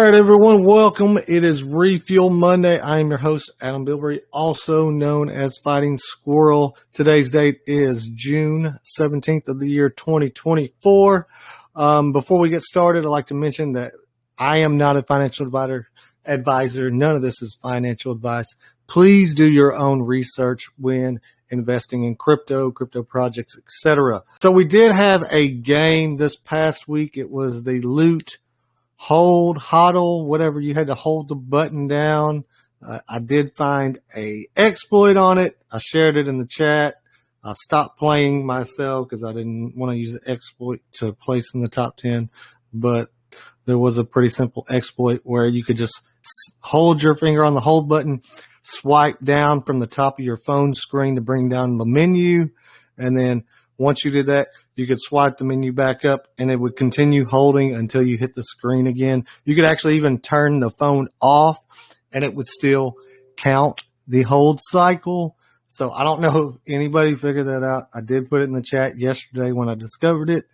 right, everyone, welcome. It is Refuel Monday. I am your host, Adam Bilberry, also known as Fighting Squirrel. Today's date is June 17th of the year 2024. Before we get started, I'd like to mention that I am not a financial advisor. None of this is financial advice. Please do your own research when investing in crypto projects, etc. So we did have a game this past week. It was the loot, hold, hodl, whatever. You had to hold the button down. I did find a exploit on it. I shared it in the chat. I stopped playing myself because I didn't want to use the exploit to place in the top 10. But there was a pretty simple exploit where you could just hold your finger on the hold button, swipe down from the top of your phone screen to bring down the menu. And then once you did that, you could swipe the menu back up and it would continue holding until you hit the screen again. You could actually even turn the phone off and it would still count the hold cycle. So I don't know if anybody figured that out. I did put it in the chat yesterday when I discovered it.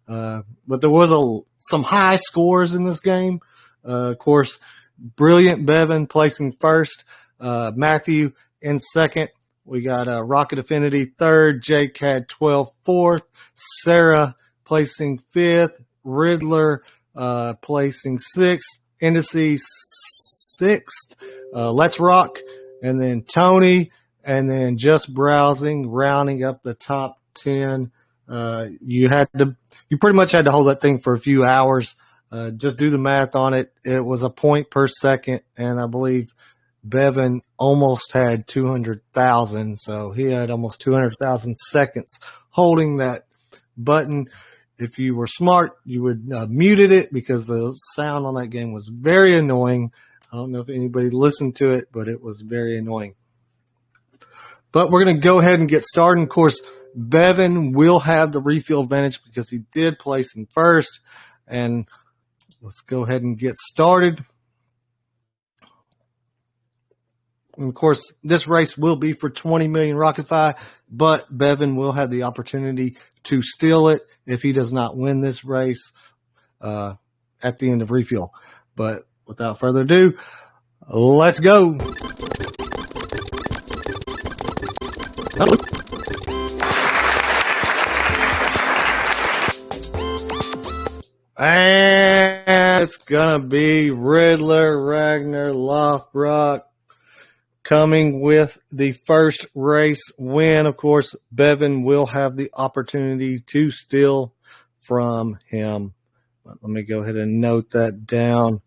But there was some high scores in this game. Of course, Brilliant Bevan placing first, Matthew in second. We got Rocket Affinity third, JCAD 12 fourth, Sarah placing fifth, Riddler placing sixth, Indices sixth, Let's Rock, and then Tony, and then Just Browsing, rounding up the top 10. You pretty much had to hold that thing for a few hours. Just do the math on it. It was a point per second, and I believe Bevan almost had 200,000, so he had almost 200,000 seconds holding that button. If you were smart, you would muted it because the sound on that game was very annoying. I don't know if anybody listened to it, but it was very annoying. But we're going to go ahead and get started. Of course, Bevan will have the refill advantage because he did place in first. And let's go ahead and get started. And of course, this race will be for 20 million RocketFi, but Bevan will have the opportunity to steal it if he does not win this race at the end of refuel. But without further ado, let's go. And it's going to be Riddler, Ragnar, Lofbrock coming with the first race win. Of course, Bevan will have the opportunity to steal from him. Let me go ahead and note that down.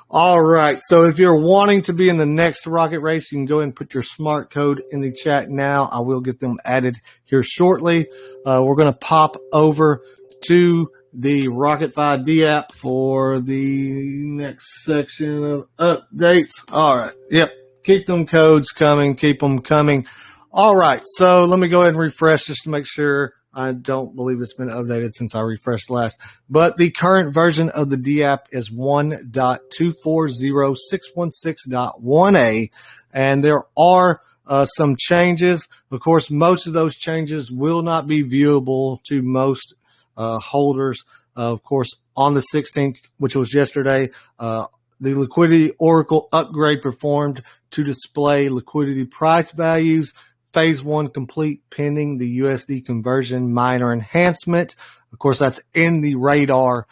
All right, so if you're wanting to be in the next Rocket race, you can go ahead and put your smart code in the chat now. I will get them added here shortly. We're going to pop over to the RocketFi D app for the next section of updates. All right, yep. Keep them codes coming. Keep them coming. All right, so let me go ahead and refresh just to make sure. I don't believe it's been updated since I refreshed last. But the current version of the D app is 1.240616.1a, and there are some changes. Of course, most of those changes will not be viewable to most holders. Of course, on the 16th, which was yesterday, the Liquidity Oracle upgrade performed to display liquidity price values. Phase 1 complete pending the USD conversion minor enhancement. Of course, that's in the radar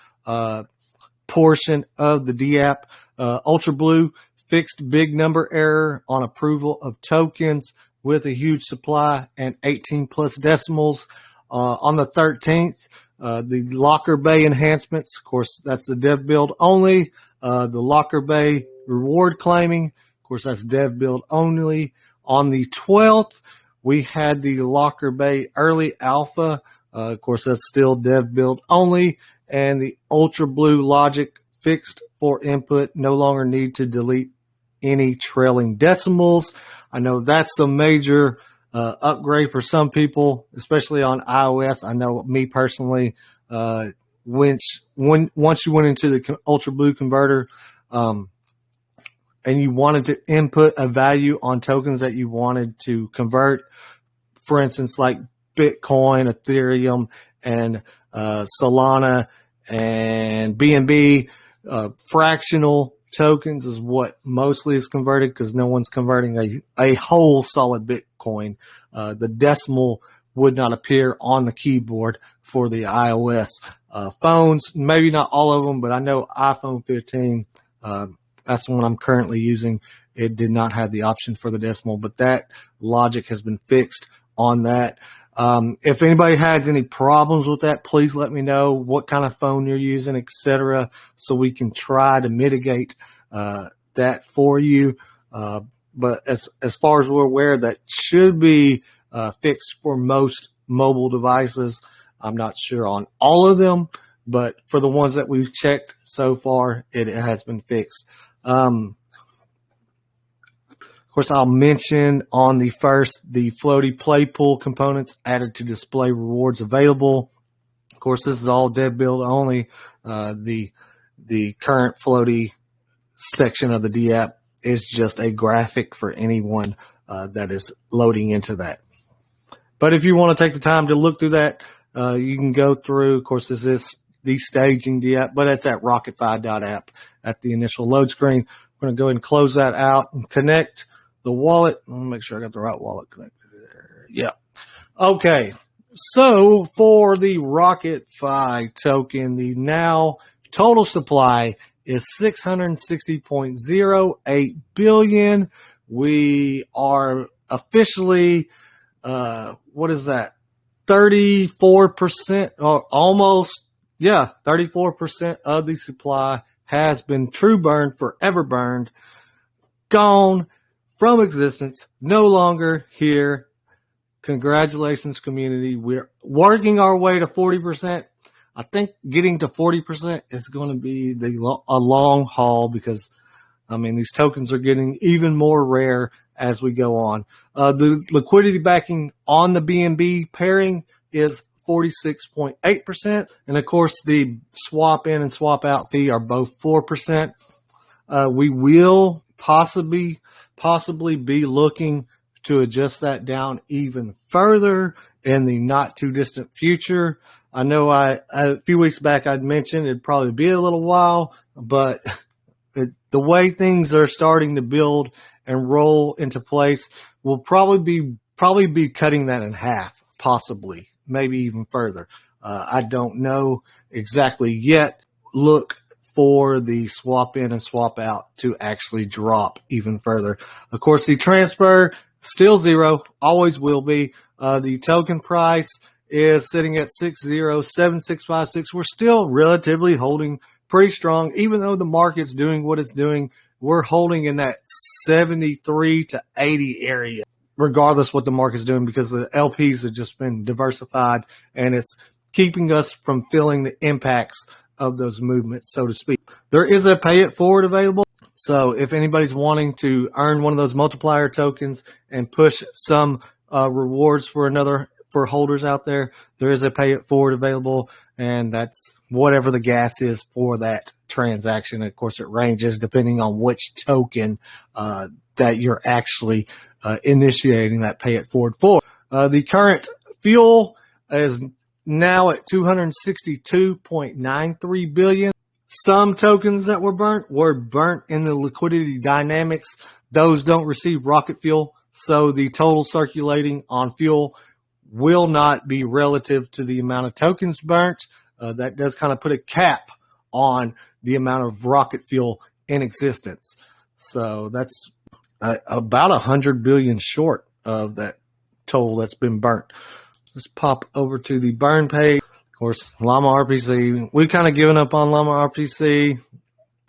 portion of the D app. Ultra Blue fixed big number error on approval of tokens with a huge supply and 18 plus decimals. On the 13th, the Locker Bay enhancements. Of course, that's the dev build only. The Locker Bay reward claiming. Of course, that's dev build only. On the 12th, we had the Locker Bay early alpha. Of course, that's still dev build only. And the Ultra Blue logic fixed for input. No longer need to delete any trailing decimals. I know that's a major upgrade for some people, especially on iOS. I know me personally, once you went into the Ultra Blue converter, and you wanted to input a value on tokens that you wanted to convert, for instance, like Bitcoin, Ethereum, and Solana, and BNB, Fractional tokens is what mostly is converted because no one's converting a whole solid Bitcoin. The decimal would not appear on the keyboard for the iOS phones. Maybe not all of them, but I know iPhone 15, that's the one I'm currently using. It did not have the option for the decimal, but that logic has been fixed on that. If anybody has any problems with that, please let me know what kind of phone you're using, etc., so we can try to mitigate that for you. But as far as we're aware, that should be fixed for most mobile devices. I'm not sure on all of them, but for the ones that we've checked so far, it has been fixed. Of course, I'll mention on the first, the floaty play pool components added to display rewards available. Of course, this is all dev build only. The current floaty section of the D app is just a graphic for anyone that is loading into that. But if you want to take the time to look through that, you can go through. Of course, this is the staging D app, but it's at RocketFi.app at the initial load screen. We're going to go ahead and close that out and connect the wallet. Let me make sure I got the right wallet connected there. Yeah. Okay. So for the RocketFi token, the now total supply is 660.08 billion. We are officially, what is that? 34% or almost, 34% of the supply has been true burned, forever burned, gone from existence, no longer here. Congratulations, community. We're working our way to 40%. I think getting to 40% is going to be a long haul because, I mean, these tokens are getting even more rare as we go on. The liquidity backing on the BNB pairing is 46.8%. And, of course, the swap in and swap out fee are both 4%. We will possibly be looking to adjust that down even further in the not too distant future. I know a few weeks back I'd mentioned it'd probably be a little while, but the way things are starting to build and roll into place, we'll probably be cutting that in half, possibly, maybe even further. I don't know exactly yet. Look for the swap in and swap out to actually drop even further. Of course, the transfer still zero, always will be. The token price is sitting at 607656. We're still relatively holding pretty strong, even though the market's doing what it's doing. We're holding in that 73 to 80 area, regardless what the market's doing, because the LPs have just been diversified, and it's keeping us from feeling the impacts of those movements, so to speak. There is a pay it forward available. So if anybody's wanting to earn one of those multiplier tokens and push some rewards for holders out there, there is a pay it forward available, and that's whatever the gas is for that transaction. Of course, it ranges depending on which token that you're actually initiating that pay it forward for. The current fuel is now at 262.93 billion. Some tokens that were burnt in the liquidity dynamics. Those don't receive rocket fuel, so the total circulating on fuel will not be relative to the amount of tokens burnt. That does kind of put a cap on the amount of rocket fuel in existence. So that's about 100 billion short of that total that's been burnt. Let's pop over to the burn page. Of course, Llama RPC. We've kind of given up on Llama RPC.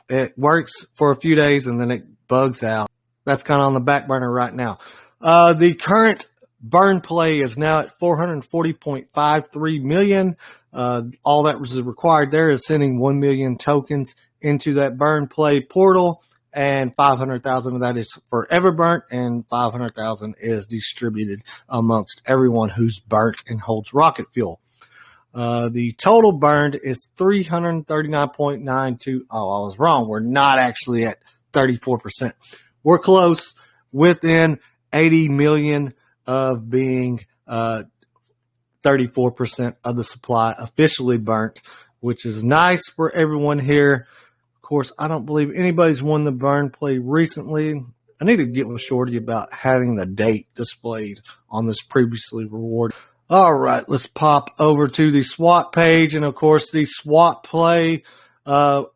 It works for a few days and then it bugs out. That's kind of on the back burner right now. The current burn play is now at 440.53 million. All that was required there is sending 1 million tokens into that burn play portal, and 500,000 of that is forever burnt, and 500,000 is distributed amongst everyone who's burnt and holds rocket fuel. The total burned is 339.92. Oh, I was wrong. We're not actually at 34%. We're close, within 80 million of being 34% of the supply officially burnt, which is nice for everyone here. Of course, I don't believe anybody's won the burn play recently. I need to get with Shorty about having the date displayed on this previously rewarded. All right, let's pop over to the SWAT page. And, of course, the SWAT play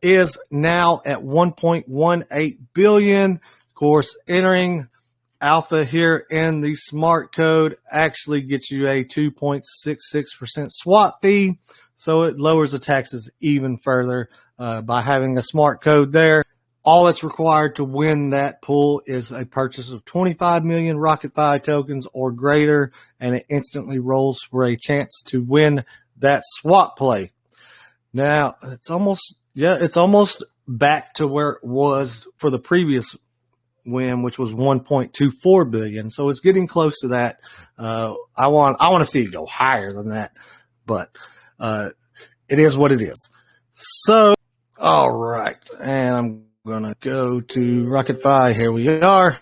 is now at 1.18 billion. Of course, entering alpha here in the smart code actually gets you a 2.66% SWAT fee. So it lowers the taxes even further by having a smart code there. All that's required to win that pool is a purchase of 25 million RocketFi tokens or greater, and it instantly rolls for a chance to win that SWAT play. Now, it's almost back to where it was for the previous win, which was 1.24 billion. So it's getting close to that. I want to see it go higher than that, but it is what it is. So, all right, and I'm gonna go to RocketFi. Here we are.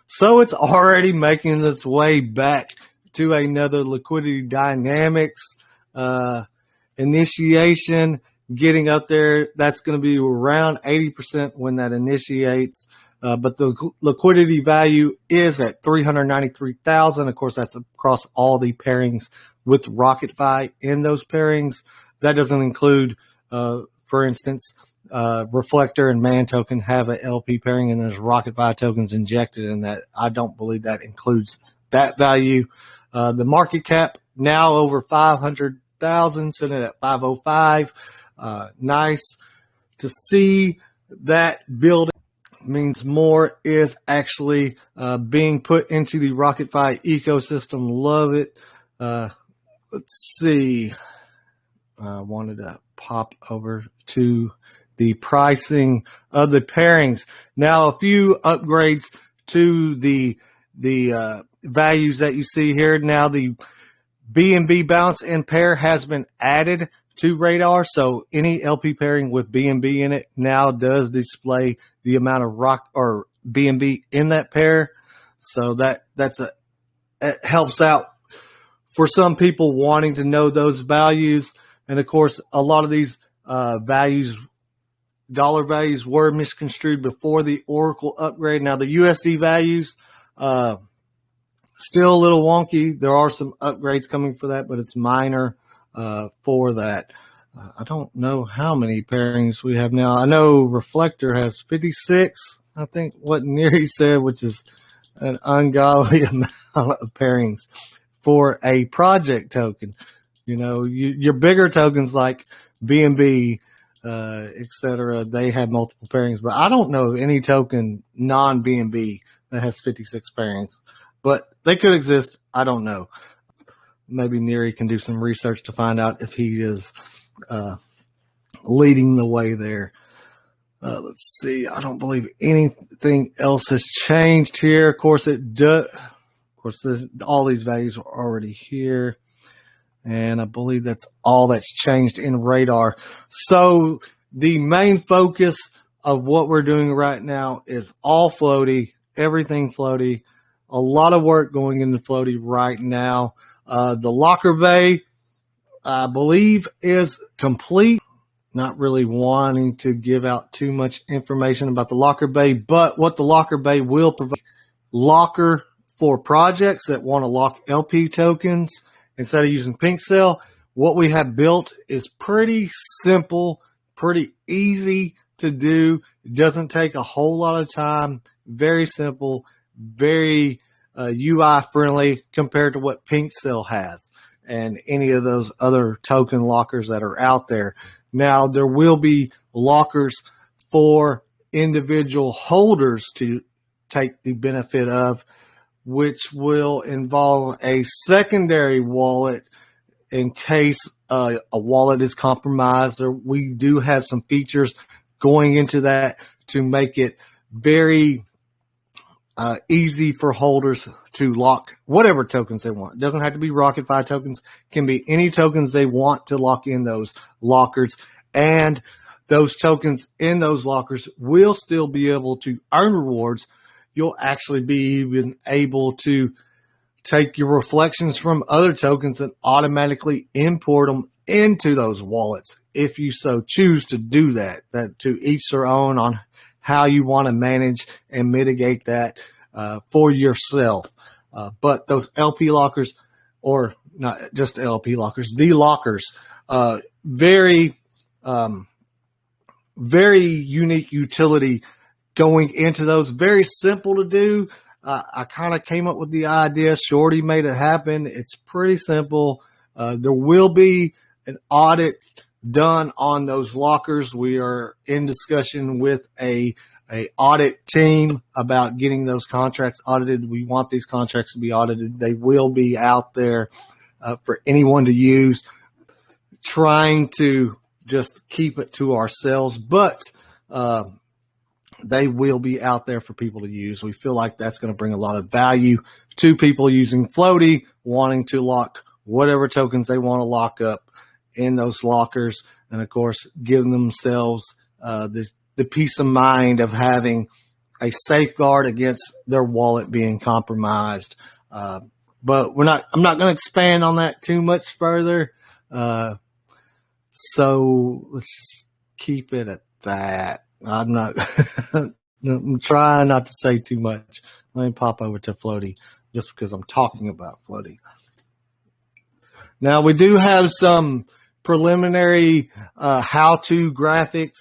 So it's already making its way back to another liquidity dynamics initiation, getting up there. That's going to be around 80% when that initiates. But the liquidity value is at 393,000. Of course, that's across all the pairings with RocketFi in those pairings. That doesn't include, for instance, Reflector and Man token have a LP pairing, and there's RocketFi tokens injected in that. I don't believe that includes that value. The market cap now over 500,000, sitting at 505. Nice to see that building. Means more is actually being put into the RocketFi ecosystem. Love it. Let's see. I wanted to pop over to the pricing of the pairings. Now, a few upgrades to the values that you see here. Now, the BNB balance in pair has been added to Radar, so any LP pairing with BNB in it now does display the amount of rock or BNB in that pair. So it helps out for some people wanting to know those values. And of course, a lot of these dollar values were misconstrued before the Oracle upgrade. Now the USD values still a little wonky. There are some upgrades coming for that, but it's minor for that. I don't know how many pairings we have now. I know Reflector has 56, I think what Neri said, which is an ungodly amount of pairings for a project token. You know, your bigger tokens like BNB, etc., they have multiple pairings, but I don't know any token non-BNB that has 56 pairings, but they could exist. I don't know. Maybe Neri can do some research to find out if he is leading the way there. Let's see. I don't believe anything else has changed here. Of course, it does. Of course, all these values are already here. And I believe that's all that's changed in Radar. So the main focus of what we're doing right now is all floaty, everything floaty. A lot of work going into floaty right now. The locker bay, I believe, is complete. Not really wanting to give out too much information about the locker bay, but what the locker bay will provide, locker for projects that want to lock LP tokens instead of using Pink Cell. What we have built is pretty simple, pretty easy to do. It doesn't take a whole lot of time. Very simple, very UI friendly compared to what Pink Cell has and any of those other token lockers that are out there. Now, there will be lockers for individual holders to take the benefit of, which will involve a secondary wallet in case a wallet is compromised. Or we do have some features going into that to make it very easy for holders to lock whatever tokens they want. It doesn't have to be RocketFi tokens. It can be any tokens they want to lock in those lockers. And those tokens in those lockers will still be able to earn rewards. You'll actually be even able to take your reflections from other tokens and automatically import them into those wallets if you so choose to do that. That to each their own on how you want to manage and mitigate that for yourself. But those LP lockers, or not just LP lockers, the lockers, very unique utility going into those. Very simple to do. I kind of came up with the idea. Shorty made it happen. It's pretty simple. There will be an audit done on those lockers. We are in discussion with a audit team about getting those contracts audited. We want these contracts to be audited. They will be out there for anyone to use, trying to just keep it to ourselves, but they will be out there for people to use. We feel like that's going to bring a lot of value to people using Floaty, wanting to lock whatever tokens they want to lock up in those lockers, and of course, giving themselves the peace of mind of having a safeguard against their wallet being compromised. But I'm not going to expand on that too much further. So let's just keep it at that. I'm trying not to say too much. Let me pop over to Floaty just because I'm talking about Floaty. Now, we do have some preliminary how-to graphics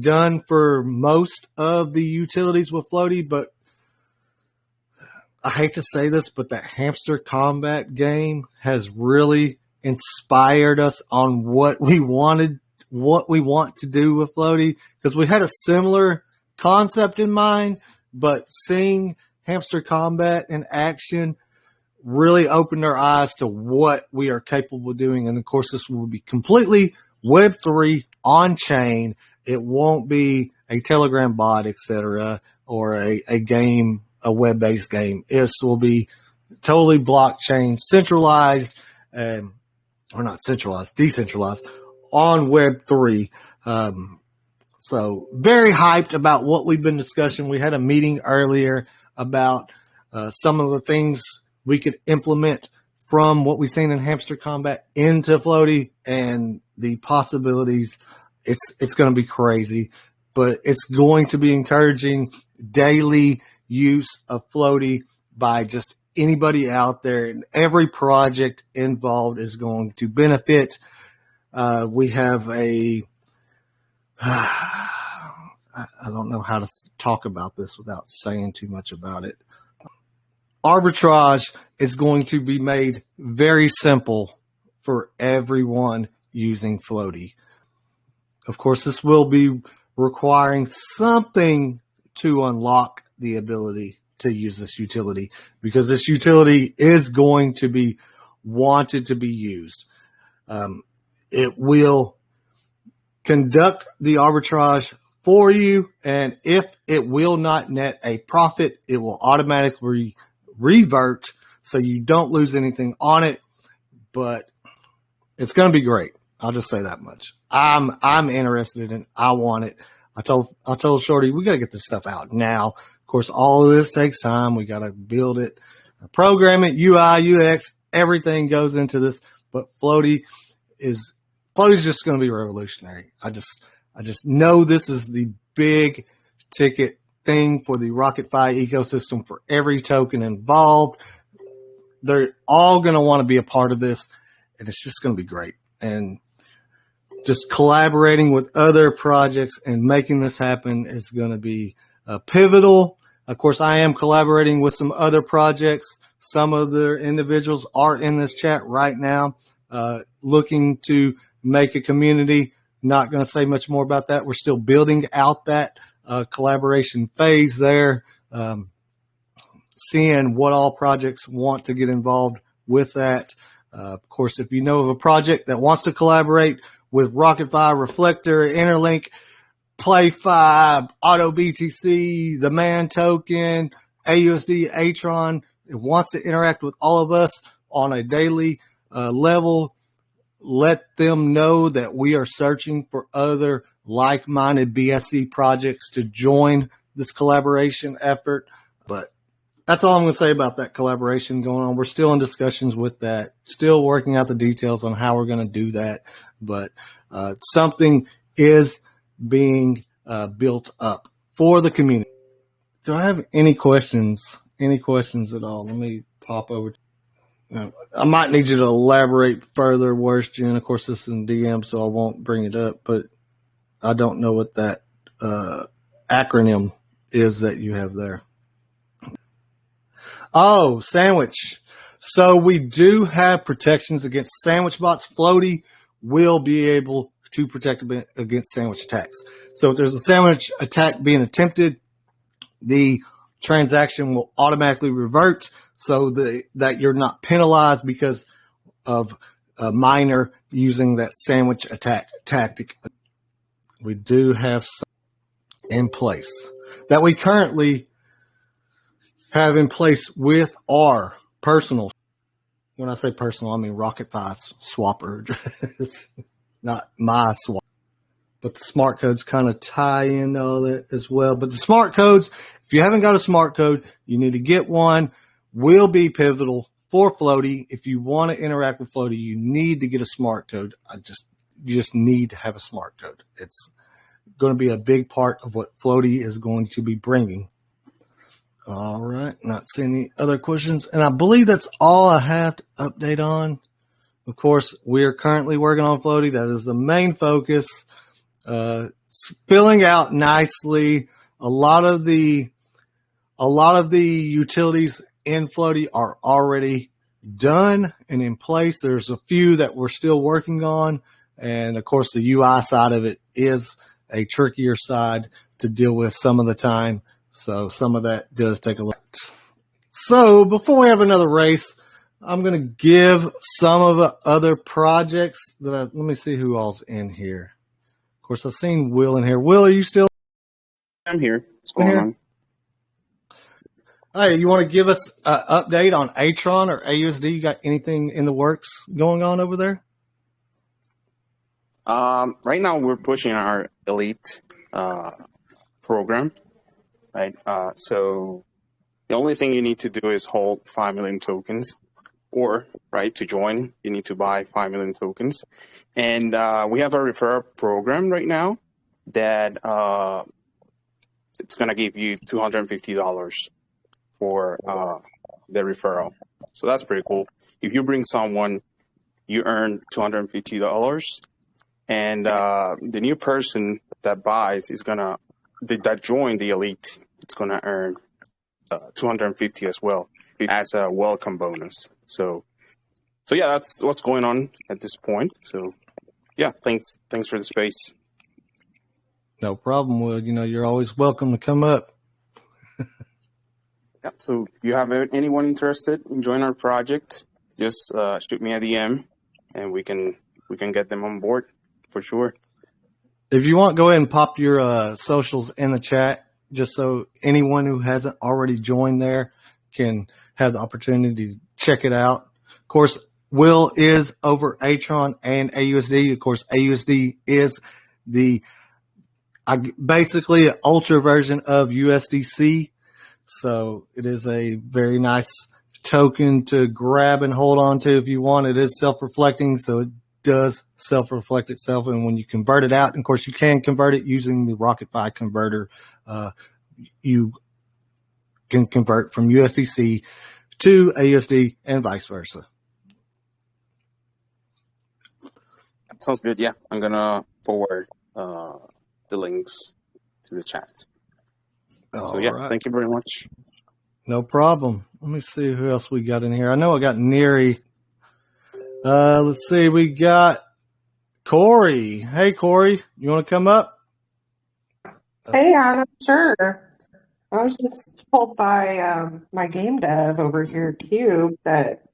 done for most of the utilities with Floaty, but I hate to say this, but that hamster combat game has really inspired us on what we want to do with Floaty, because we had a similar concept in mind, but seeing hamster combat in action really opened our eyes to what we are capable of doing. And of course, this will be completely Web3 on chain. It won't be a Telegram bot, etc., or a game, a web-based game. This will be totally blockchain, centralized, or not centralized, decentralized on Web3. So very hyped about what we've been discussing. We had a meeting earlier about some of the things we could implement from what we've seen in hamster combat into Floaty, and the possibilities. It's going to be crazy, but it's going to be encouraging daily use of Floaty by just anybody out there, and every project involved is going to benefit. We have I don't know how to talk about this without saying too much about it. Arbitrage is going to be made very simple for everyone using Floaty. Of course, this will be requiring something to unlock the ability to use this utility, because this utility is going to be wanted to be used. It will conduct the arbitrage for you, and if it will not net a profit, it will automatically revert, so you don't lose anything on it. But it's going to be great. I'll just say that much. I'm interested in it. I want it. I told Shorty, we got to get this stuff out now. Of course, all of this takes time. We got to build it, program it, UI, UX, everything goes into this. But Floaty is just going to be revolutionary. I just know this is the big ticket thing for the RocketFi ecosystem, for every token involved. They're all going to want to be a part of this, and it's just going to be great. And just collaborating with other projects and making this happen is going to be pivotal. Of course, I am collaborating with some other projects. Some of the individuals are in this chat right now, looking to make a community. Not going to say much more about that. We're still building out that collaboration phase there, seeing what all projects want to get involved with that. Of course, if you know of a project that wants to collaborate with RocketFi, Reflector, Interlink, PlayFi, AutoBTC, the Man Token, AUSD, Atron, it wants to interact with all of us on a daily level, let them know that we are searching for other like-minded BSC projects to join this collaboration effort. But that's all I'm going to say about that collaboration going on. We're still in discussions with that, still working out the details on how we're going to do that. But something is being built up for the community. Do I have any questions? Any questions at all? Let me pop over. I might need you to elaborate further, worse, Jen. Of course, this is in DM, so I won't bring it up. But I don't know what that acronym is that you have there. Oh, sandwich. So we do have protections against sandwich bots. Floaty will be able to protect against sandwich attacks. So if there's a sandwich attack being attempted, the transaction will automatically revert so that you're not penalized because of a miner using that sandwich attack tactic. We do have some in place that we currently have in place with our personal. When I say personal, I mean RocketFi's swapper address, not my swap. But the smart codes kind of tie in all that as well. But the smart codes, if you haven't got a smart code, you need to get one. Will be pivotal for Floaty. If you want to interact with Floaty, you need to get a smart code. You just need to have a smart code. It's going to be a big part of what Floaty is going to be bringing. All right, not seeing any other questions. And I believe that's all I have to update on. Of course, we are currently working on Floaty. That is the main focus. It's filling out nicely. A lot of the utilities in Floaty are already done and in place. There's a few that we're still working on. And of course, the UI side of it is a trickier side to deal with some of the time. So some of that does take a look. So before we have another race, I'm going to give some of the other projects let me see who all's in here. Of course, I've seen Will in here. Will, are you still? I'm here. What's going on? Hey, you want to give us an update on Atron or AUSD? You got anything in the works going on over there? Right now we're pushing our elite program. Right. So the only thing you need to do is hold 5 million tokens, or to join, you need to buy 5 million tokens. And we have a referral program right now that it's going to give you $250 for the referral. So that's pretty cool. If you bring someone, you earn $250. And the new person that buys is going to, that joined the elite, it's going to earn 250 as well as a welcome bonus. So yeah, that's what's going on at this point. So yeah, thanks for the space. No problem, Will. You're always welcome to come up. Yep. So if you have anyone interested in joining our project, just shoot me a DM, and we can get them on board for sure. If you want, go ahead and pop your socials in the chat, just so anyone who hasn't already joined there can have the opportunity to check it out. Of course, Will is over Atron and AUSD. Of course, AUSD is basically an ultra version of USDC. So it is a very nice token to grab and hold on to if you want. It is self-reflecting, so it does self-reflect itself. And when you convert it out, and of course, you can convert it using the RocketFi converter. You can convert from USDC to AUSD and vice versa. Sounds good. Yeah, I'm going to forward the links to the chat. So yeah, right. Thank you very much. No problem. Let me see who else we got in here. I know I got Neri. Let's see. We got Corey. Hey, Corey, you want to come up? Hey, Adam. Sure. I was just told by my game dev over here, Cube, that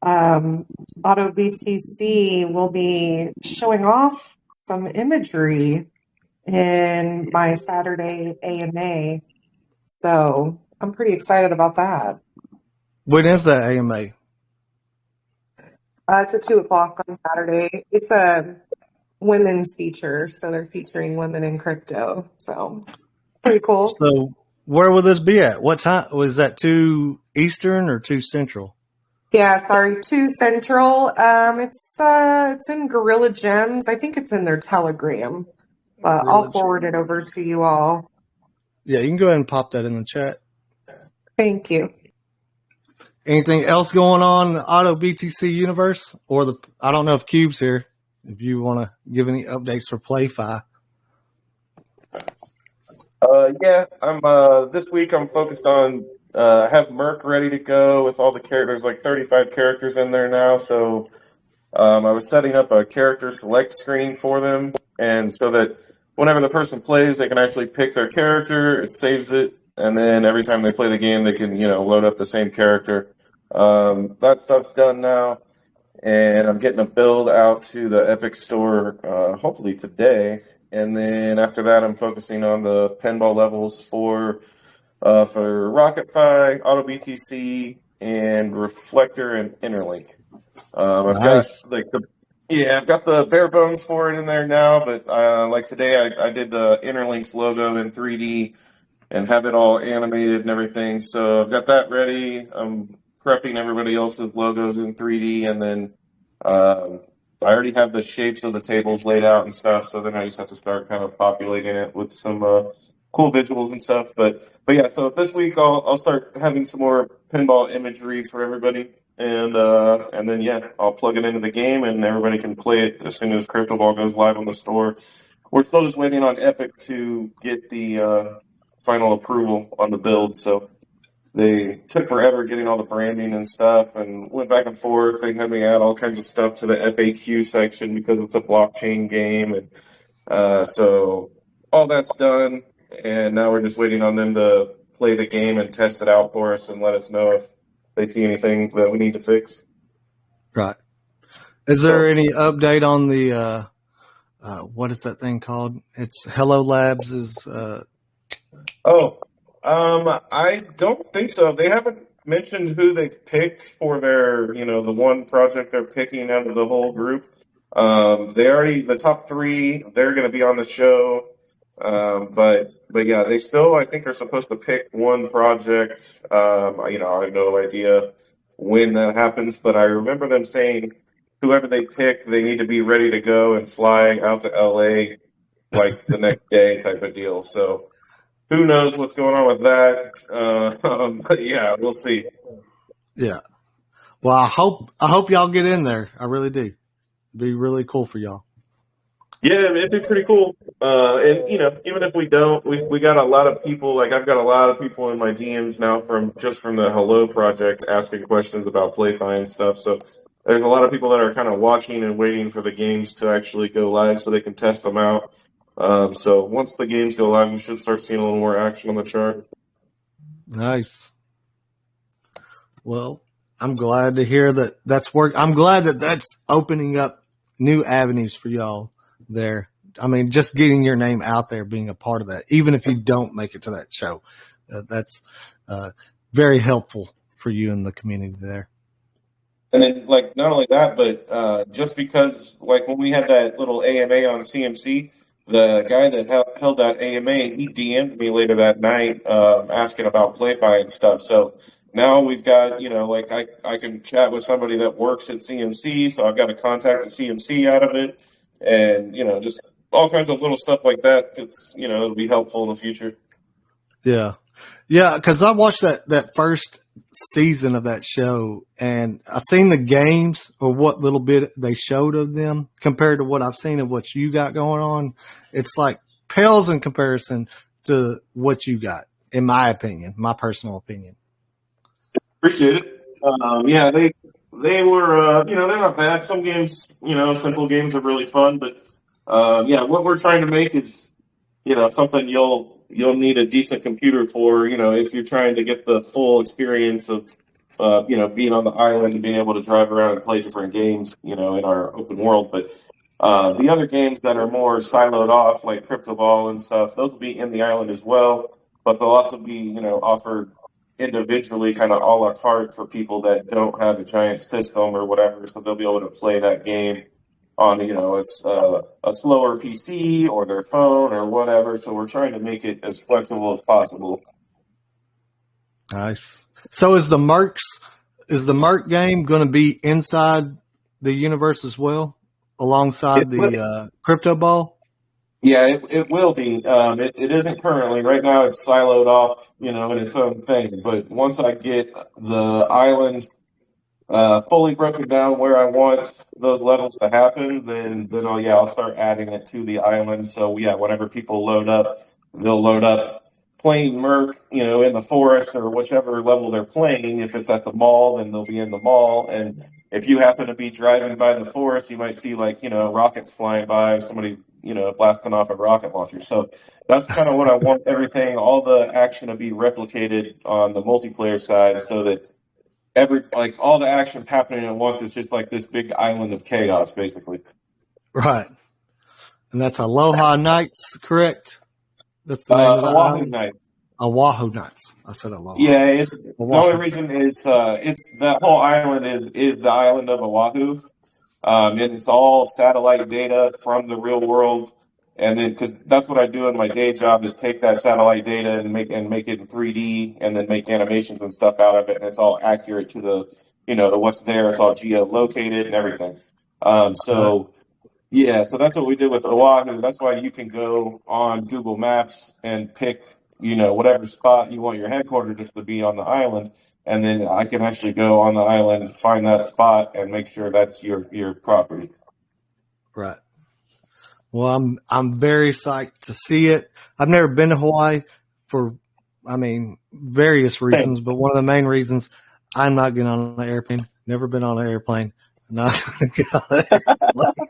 Auto BTC will be showing off some imagery in my Saturday AMA. So I'm pretty excited about that. When is that AMA? It's at 2:00 on Saturday. It's a women's feature, so they're featuring women in crypto. So pretty cool. So where will this be at? What time? Was that 2 Eastern or 2 Central? Yeah, sorry, 2 Central. It's in Gorilla Gems. I think it's in their Telegram. But I'll forward it over to you all. Yeah, you can go ahead and pop that in the chat. Thank you. Anything else going on in the Auto BTC universe? Or I don't know if Cube's here. If you want to give any updates for PlayFi. Yeah, I'm this week I'm focused on have Merc ready to go with all the characters. There's like 35 characters in there now, so I was setting up a character select screen for them, and so that whenever the person plays, they can actually pick their character, it saves it, and then every time they play the game, they can, load up the same character. That stuff's done now, and I'm getting a build out to the Epic Store hopefully today. And then after that, I'm focusing on the pinball levels for RocketFi, Auto BTC, and Reflector and Interlink. I've Nice. I've got the bare bones for it in there now. But like today, I did the Interlinks logo in 3D and have it all animated and everything. So I've got that ready. I'm prepping everybody else's logos in 3D, and then I already have the shapes of the tables laid out and stuff. So then I just have to start kind of populating it with some cool visuals and stuff. But yeah, so this week I'll start having some more pinball imagery for everybody, and then yeah, I'll plug it into the game and everybody can play it as soon as Crypto Ball goes live on the store. We're still just waiting on Epic to get the final approval on the build, so they took forever getting all the branding and stuff and went back and forth. They had me add all kinds of stuff to the FAQ section because it's a blockchain game, and so all that's done. And now we're just waiting on them to play the game and test it out for us and let us know if they see anything that we need to fix. Right. Is there any update on the what is that thing called? It's Hello Labs is I don't think so. They haven't mentioned who they picked for their, the one project they're picking out of the whole group. The top 3, they're going to be on the show. But yeah, they still, I think, are supposed to pick one project. I have no idea when that happens, but I remember them saying whoever they pick, they need to be ready to go and fly out to LA like the next day type of deal. So who knows what's going on with that? But yeah, we'll see. Yeah. Well, I hope y'all get in there. I really do. It'd be really cool for y'all. Yeah, it'd be pretty cool. And even if we don't, we got a lot of people. Like I've got a lot of people in my DMs now from the Hello project asking questions about PlayFi and stuff. So there's a lot of people that are kind of watching and waiting for the games to actually go live so they can test them out. So once the games go live, we should start seeing a little more action on the chart. Nice. Well, I'm glad to hear that that's work. I'm glad that that's opening up new avenues for y'all there. I mean, just getting your name out there, being a part of that, even if you don't make it to that show, that's very helpful for you and the community there. And then, not only that, but just because, when we had that little AMA on CMC, the guy that held that AMA, he DM'd me later that night asking about PlayFi and stuff. So now we've got, I can chat with somebody that works at CMC, so I've got a contact at CMC out of it. And, just all kinds of little stuff like that. It's, it'll be helpful in the future. Yeah. Yeah, because I watched that first season of that show, and I seen the games or what little bit they showed of them compared to what I've seen of what you got going on. It's like pales in comparison to what you got, in my opinion, my personal opinion. Appreciate it. Yeah, they were, they're not bad. Some games, simple games are really fun, but what we're trying to make is, something you'll need a decent computer for, if you're trying to get the full experience of, being on the island and being able to drive around and play different games, in our open world. But the other games that are more siloed off, like Crypto Ball and stuff, those will be in the island as well, but they'll also be, offered individually, kind of a la carte for people that don't have a giant system or whatever, so they'll be able to play that game on a slower PC or their phone or whatever. So we're trying to make it as flexible as possible. Nice. So is the Merc game going to be inside the universe as well, alongside the crypto ball? Yeah, it will be. It isn't currently. Right now, it's siloed off, in its own thing. But once I get the island fully broken down where I want those levels to happen, then I'll start adding it to the island. So yeah, whenever people load up, they'll load up playing Merc, in the forest or whichever level they're playing. If it's at the mall, then they'll be in the mall. And if you happen to be driving by the forest, you might see rockets flying by, somebody blasting off a rocket launcher. So that's kind of what I want all the action to be replicated on the multiplayer side, so that all the action's happening at once. It's just like this big island of chaos, basically. Right. And that's Aloha Nights, correct? That's the name of the Oahu island? Nights. Oahu Nights. I said Aloha. Yeah, the only reason is it's that whole island is the island of Oahu. And it's all satellite data from the real world. And then, because that's what I do in my day job, is take that satellite data and make it in 3D, and then make animations and stuff out of it, and it's all accurate to to what's there. It's all geolocated and everything. So that's what we did with Oahu. That's why you can go on Google Maps and pick whatever spot you want your headquarters to be on the island, and then I can actually go on the island, find that spot, and make sure that's your property. Right. Well, I'm very psyched to see it. I've never been to Hawaii for, various reasons, but one of the main reasons, I'm not getting on an airplane. Never been on an airplane. Not going to get on an airplane.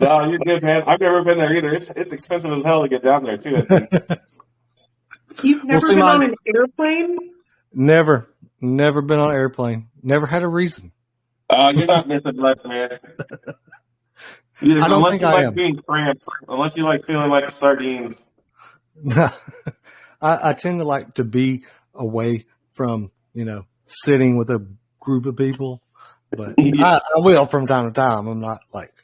No, you're good, man. I've never been there either. It's expensive as hell to get down there too, I think. You've never been on an airplane? Never been on an airplane. Never had a reason. You're not missing much, man. Unless you like being cramped, unless you like feeling like sardines. I tend to like to be away from, sitting with a group of people, but I will from time to time. I'm not like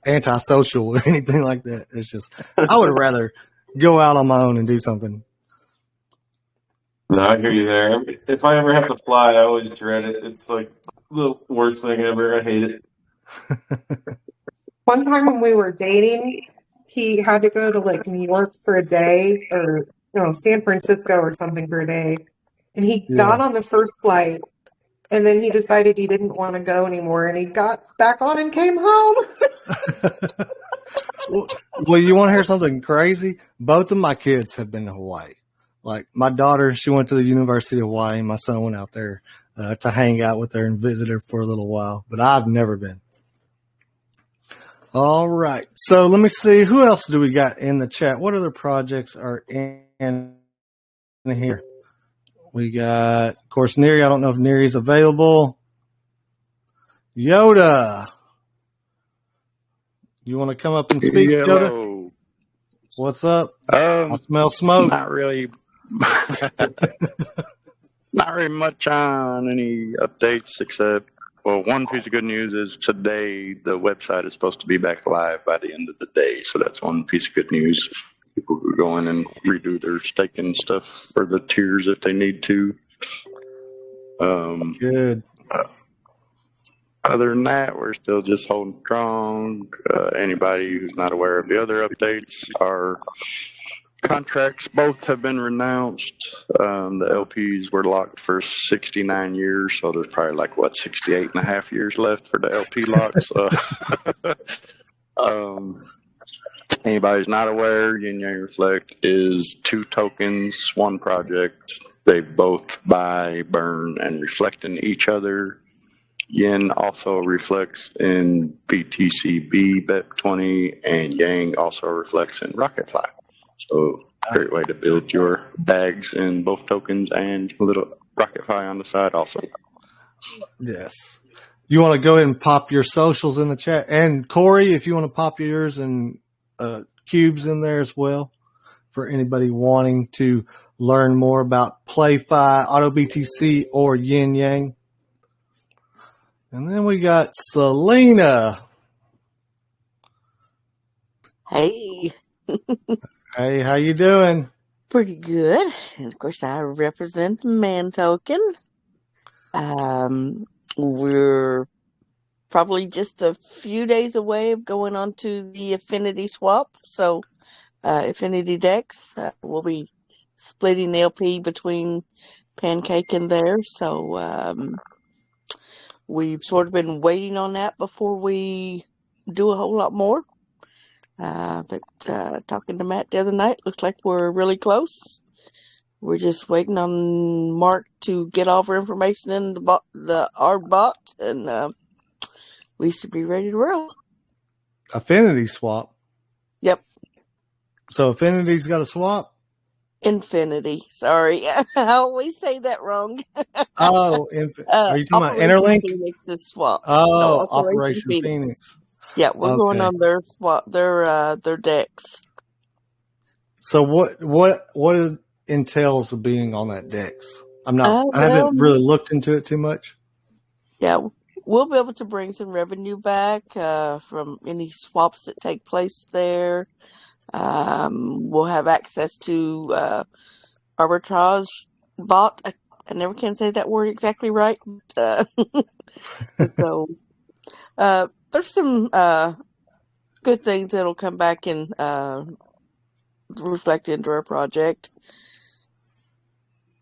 antisocial or anything like that. It's just, I would rather go out on my own and do something. No, I hear you there. If I ever have to fly, I always dread it. It's like the worst thing ever. I hate it. One time when we were dating, he had to go to New York for a day, or San Francisco or something for a day. And he got on the first flight, and then he decided he didn't want to go anymore, and he got back on and came home. Well, you want to hear something crazy? Both of my kids have been to Hawaii. Like my daughter, she went to the University of Hawaii, and my son went out there to hang out with her and visit her for a little while. But I've never been. All right. So let me see. Who else do we got in the chat? What other projects are in here? We got, of course, Neri. I don't know if Neri's available. Yoda. You want to come up and speak, Yoda? Hello. What's up? I smell smoke. Not really. Not really much on any updates except, well, one piece of good news is today the website is supposed to be back live by the end of the day. So that's one piece of good news. People can go in and redo their staking stuff for the tiers if they need to. Good. Other than that, we're still just holding strong. Anybody who's not aware of the other updates, our contracts both have been renounced. The LPs were locked for 69 years, so there's probably 68 and a half years left for the LP locks. Anybody who's not aware, Yin Yang Reflect is 2 tokens, 1 project. They both buy, burn, and reflect in each other. Yin also reflects in BTCB, BEP20, and Yang also reflects in RocketFi. So, great way to build your bags in both tokens and a little RocketFi on the side also. Yes. You want to go ahead and pop your socials in the chat. And Corey, if you want to pop yours and Cubes in there as well for anybody wanting to learn more about PlayFi, AutoBTC, or Yin Yang. And then we got Selena. Hey. Hey, how you doing? Pretty good. And of course, I represent the man token. We're probably just a few days away of going on to the affinity swap. So, affinity decks, we'll be splitting the LP between Pancake and there. So, we've sort of been waiting on that before we do a whole lot more. But talking to Matt the other night, looks like we're really close. We're just waiting on Mark to get all of our information in our bot, and we should be ready to roll. Affinity swap. Yep, So Affinity's got a swap? Infinity. Sorry, I always say that wrong. Oh, are you talking about Interlink? Phoenix's swap. Oh, No, Operation Phoenix. Yeah, we're going on their swap, their decks. So what it entails of being on that Dex? I haven't really looked into it too much. Yeah, we'll be able to bring some revenue back from any swaps that take place there. We'll have access to arbitrage bot. I never can say that word exactly right. So there's some good things that'll come back and reflect into our project.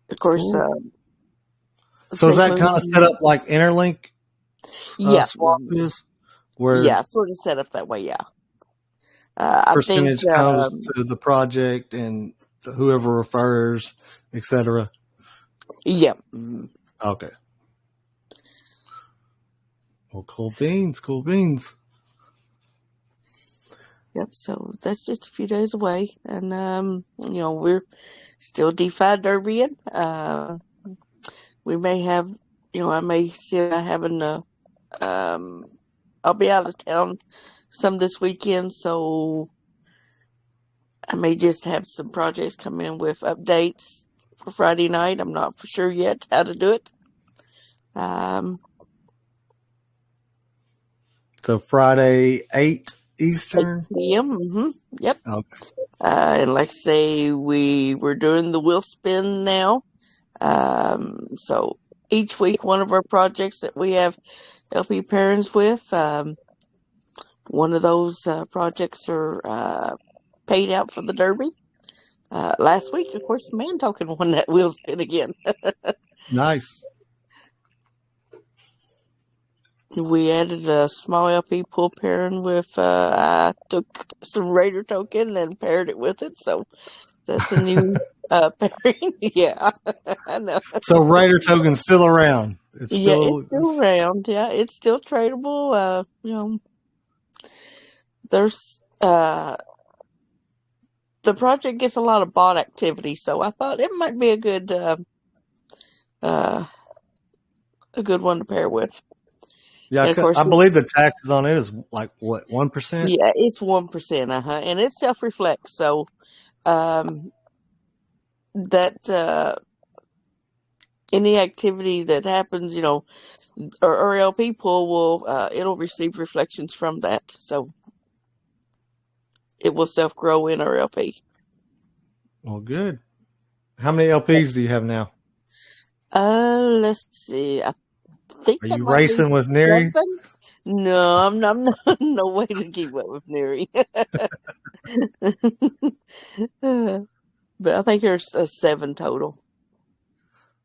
Of course. Cool. So is that kind of set up like Interlink? Yeah. Swap is? Yeah, sort of set up that way, yeah. Percentage comes to the project and whoever refers, etc. Yeah. Okay. Well, cool beans. Yep, so that's just a few days away. And, we're still DeFi derbying. We may have, I may see having I'll be out of town some this weekend, so I may just have some projects come in with updates for Friday night. I'm not for sure yet how to do it. So Friday, 8 Eastern? 8 p.m. Mm-hmm. Yep. Okay. And like I say, we're doing the wheel spin now. So each week, one of our projects that we have LP pairings with, one of those projects are paid out for the Derby. Last week, of course, Man Token won that wheel spin again. Nice. We added a small LP pool pairing with, I took some Raider token and paired it with it. So that's a new pairing. Yeah, I know. So Raider token's still around. It's still around. Yeah, it's still tradable. There's the project gets a lot of bot activity, so I thought it might be a good one to pair with. Yeah, of course, I believe the taxes on it is like what, 1%? Yeah, it's 1%. And it self-reflects. So that any activity that happens, or LP pool will it'll receive reflections from that. So it will self-grow in our LP. Well, good. How many LPs do you have now? Let's see. I think Are you racing with Neri? No, I'm not. No way to keep up with Neri. But I think there's 7 total.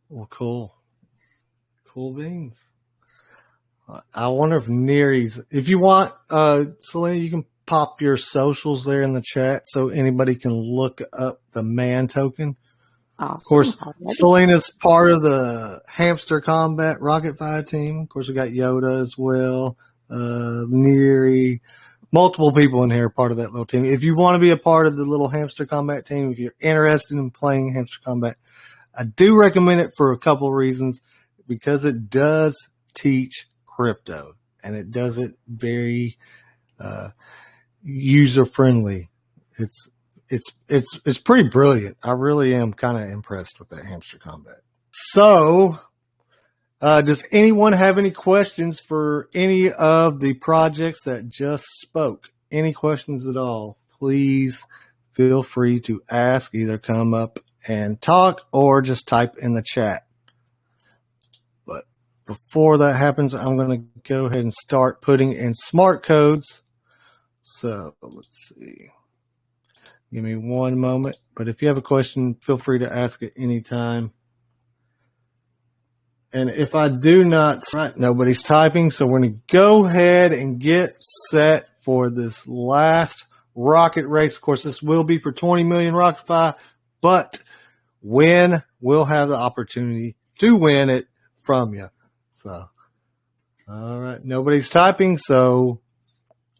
Well, cool beans. I wonder if Neri's. If you want, Selena, you can pop your socials there in the chat so anybody can look up the Man token. Awesome. Of course, Selena's part of the Hamster Combat RocketFi team. Of course, we got Yoda as well, Neri, multiple people in here part of that little team. If you want to be a part of the little Hamster Combat team, if you're interested in playing Hamster Combat, I do recommend it for a couple of reasons, because it does teach crypto and it does it very user friendly. It's pretty brilliant. I really am kind of impressed with that Hamster Combat. So, does anyone have any questions for any of the projects that just spoke? Any questions at all? Please feel free to ask, either come up and talk or just type in the chat. But before that happens, I'm going to go ahead and start putting in smart codes. So let's see. Give me one moment. But if you have a question, feel free to ask at any time. And if I do not, right, nobody's typing, so we're going to go ahead and get set for this last rocket race. Of course, this will be for 20 million RocketFi, but win, we'll have the opportunity to win it from you. So, all right, nobody's typing, so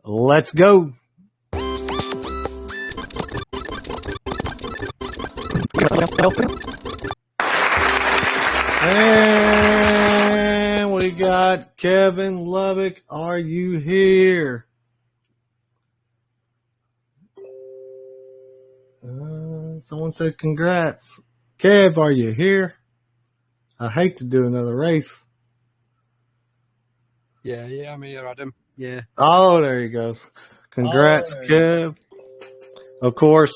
let's go. And we got Kevin Lubbock. Are you here? Someone said congrats. Kev, are you here? I hate to do another race. Yeah, I'm here, Adam. Yeah. Oh, there he goes. Congrats, Kev. Of course,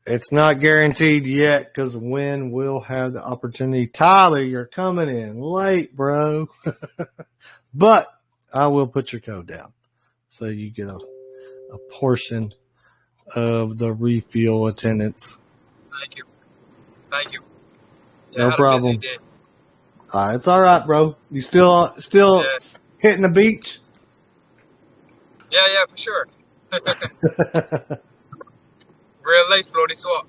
it's not guaranteed yet because when we'll have the opportunity. Tyler, you're coming in late, bro. But I will put your code down so you get a portion of the refuel attendance. Thank you. No problem. It's all right, bro. You still hitting the beach? Yeah, for sure. Real life, Floaty Swap.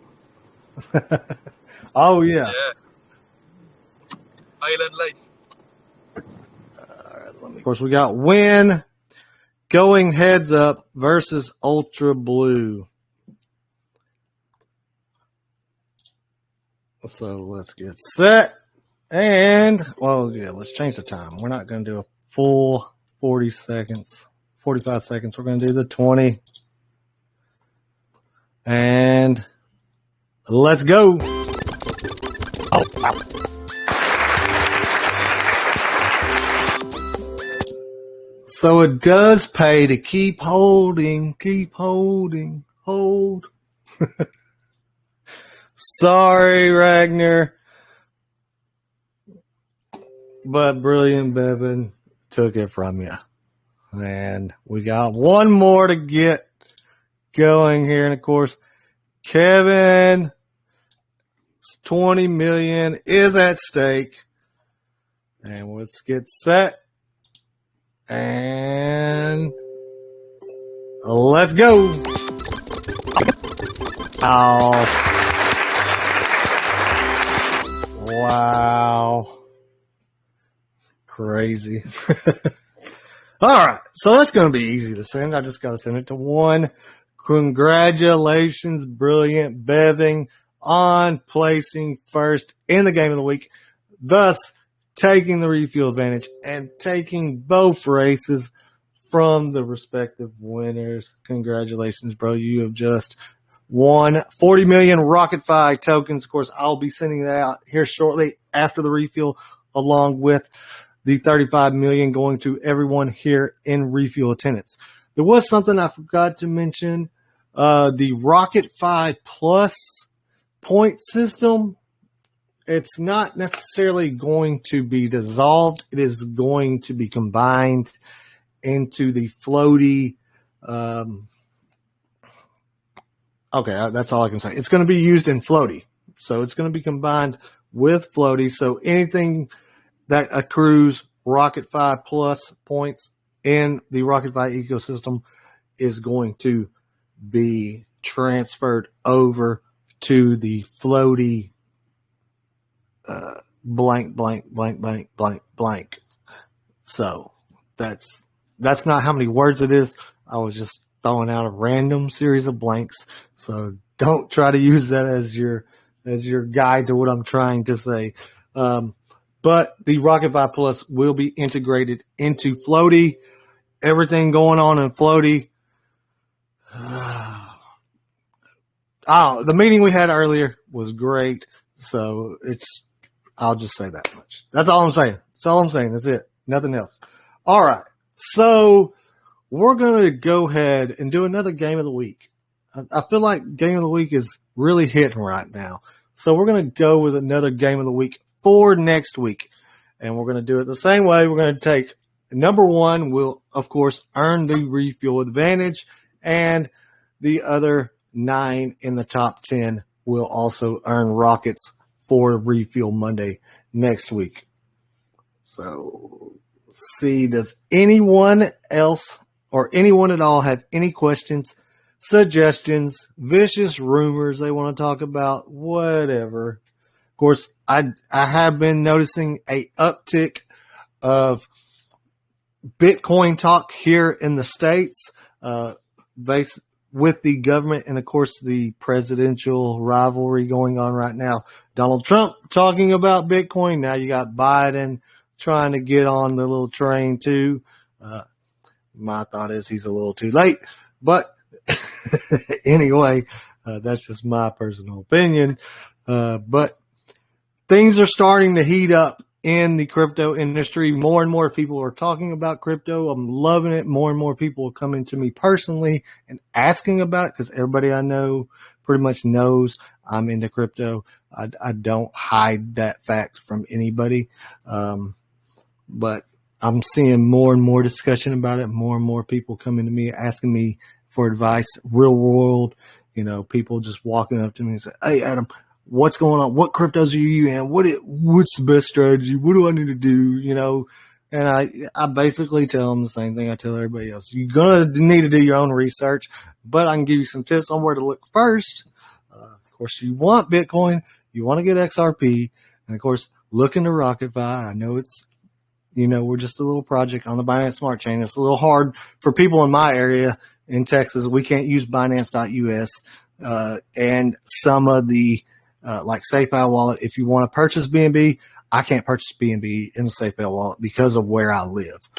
Oh, yeah. Island life. All right, of course, we got Win going heads up versus Ultra Blue. So let's get set. And, well, yeah, let's change the time. We're not going to do a full 40 seconds, 45 seconds. We're going to do the 20. And let's go. Oh, wow. So it does pay to keep holding, hold. Sorry, Ragnar. But Brilliant Bevan took it from you. And we got one more to get going here. And, of course, Kevin's 20 million is at stake. And let's get set. And let's go. Oh. Wow. Crazy. All right. So that's going to be easy to send. I just got to send it to one. Congratulations, Brilliant Beving, on placing first in the game of the week, thus taking the refuel advantage and taking both races from the respective winners. Congratulations, bro. You have just won 40 million RocketFi tokens. Of course, I'll be sending that out here shortly after the refuel, along with the 35 million going to everyone here in refuel attendance. There was something I forgot to mention. The RocketFi Plus point system, it's not necessarily going to be dissolved. It is going to be combined into the floaty. Okay, that's all I can say. It's going to be used in floaty. So it's going to be combined with floaty. So anything that accrues RocketFi Plus points in the RocketFi ecosystem is going to be transferred over to the floaty blank. So that's not how many words it is. I was just throwing out a random series of blanks. So don't try to use that as your guide to what I'm trying to say. But the RocketFi Plus will be integrated into floaty. Everything going on in floaty. The meeting we had earlier was great. So I'll just say that much. That's all I'm saying. That's it. Nothing else. All right. So we're going to go ahead and do another game of the week. I feel like game of the week is really hitting right now. So we're going to go with another game of the week for next week. And we're going to do it the same way. We're going to take number one will, of course, earn the refuel advantage. And the other 9 in the top 10 will also earn rockets for Refuel Monday next week. So let's see, does anyone else or anyone at all have any questions, suggestions, vicious rumors they want to talk about, whatever? Of course, I have been noticing a uptick of Bitcoin talk here in the States, based with the government and, of course, the presidential rivalry going on right now. Donald Trump talking about Bitcoin. Now you got Biden trying to get on the little train too. My thought is he's a little too late. But anyway, that's just my personal opinion. But things are starting to heat up in the crypto industry. More and more people are talking about crypto. I'm loving it. More and more people are coming to me personally and asking about it because everybody I know pretty much knows I'm into crypto. I don't hide that fact from anybody. But I'm seeing more and more discussion about it. More and more people coming to me asking me for advice, real world, people just walking up to me and say, "Hey, Adam, what's going on? What cryptos are you in? What's the best strategy? What do I need to do?" And I basically tell them the same thing I tell everybody else. You're going to need to do your own research, but I can give you some tips on where to look first. Of course, you want Bitcoin, you want to get XRP, and of course, look into RocketFi. I know it's, we're just a little project on the Binance Smart Chain. It's a little hard for people in my area in Texas. We can't use Binance.us and some of the like SafePal wallet. If you want to purchase BNB, I can't purchase BNB in the SafePal wallet because of where I live.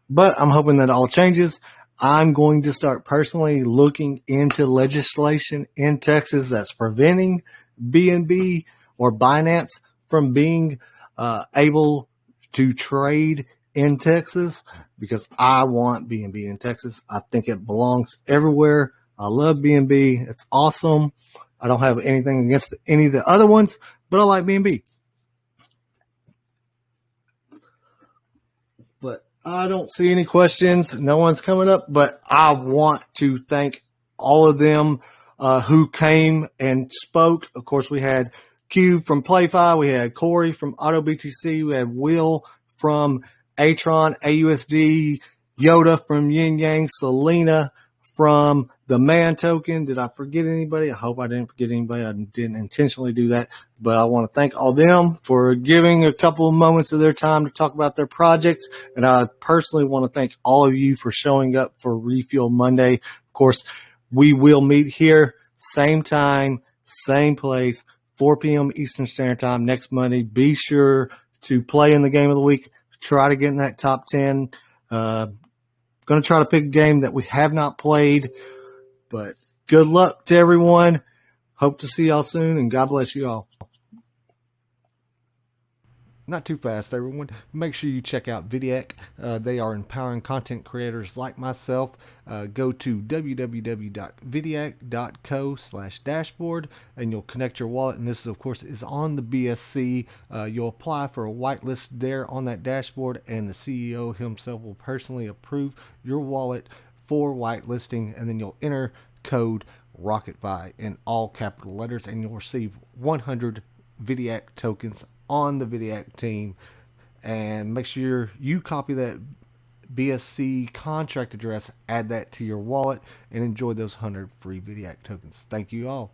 But I'm hoping that all changes. I'm going to start personally looking into legislation in Texas that's preventing BNB or Binance from being able to trade in Texas, because I want BNB in Texas. I think it belongs everywhere. I love BNB. It's awesome. I don't have anything against any of the other ones, but I like BNB. But I don't see any questions. No one's coming up, but I want to thank all of them who came and spoke. Of course, we had Q from PlayFi. We had Corey from AutoBTC. We had Will from Atron, AUSD, Yoda from Yin Yang, Selena from the Man Token. Did I forget anybody? I hope I didn't forget anybody. I didn't intentionally do that, but I want to thank all them for giving a couple of moments of their time to talk about their projects. And I personally want to thank all of you for showing up for Refuel Monday. Of course, we will meet here, same time, same place, 4 p.m. Eastern Standard Time next Monday. Be sure to play in the game of the week. Try to get in that top 10. Going to try to pick a game that we have not played. But good luck to everyone. Hope to see y'all soon, and God bless you all. Not too fast, everyone. Make sure you check out Vidiac. They are empowering content creators like myself. Go to www.vidiac.co/dashboard and you'll connect your wallet. And this, of course, is on the BSC. You'll apply for a whitelist there on that dashboard, and the CEO himself will personally approve your wallet for whitelisting. And then you'll enter code RocketFi in all capital letters, and you'll receive 100 Vidiac tokens on the Vidiac team. And make sure you copy that BSC contract address, add that to your wallet, and enjoy those 100 free Vidiac tokens. Thank you all.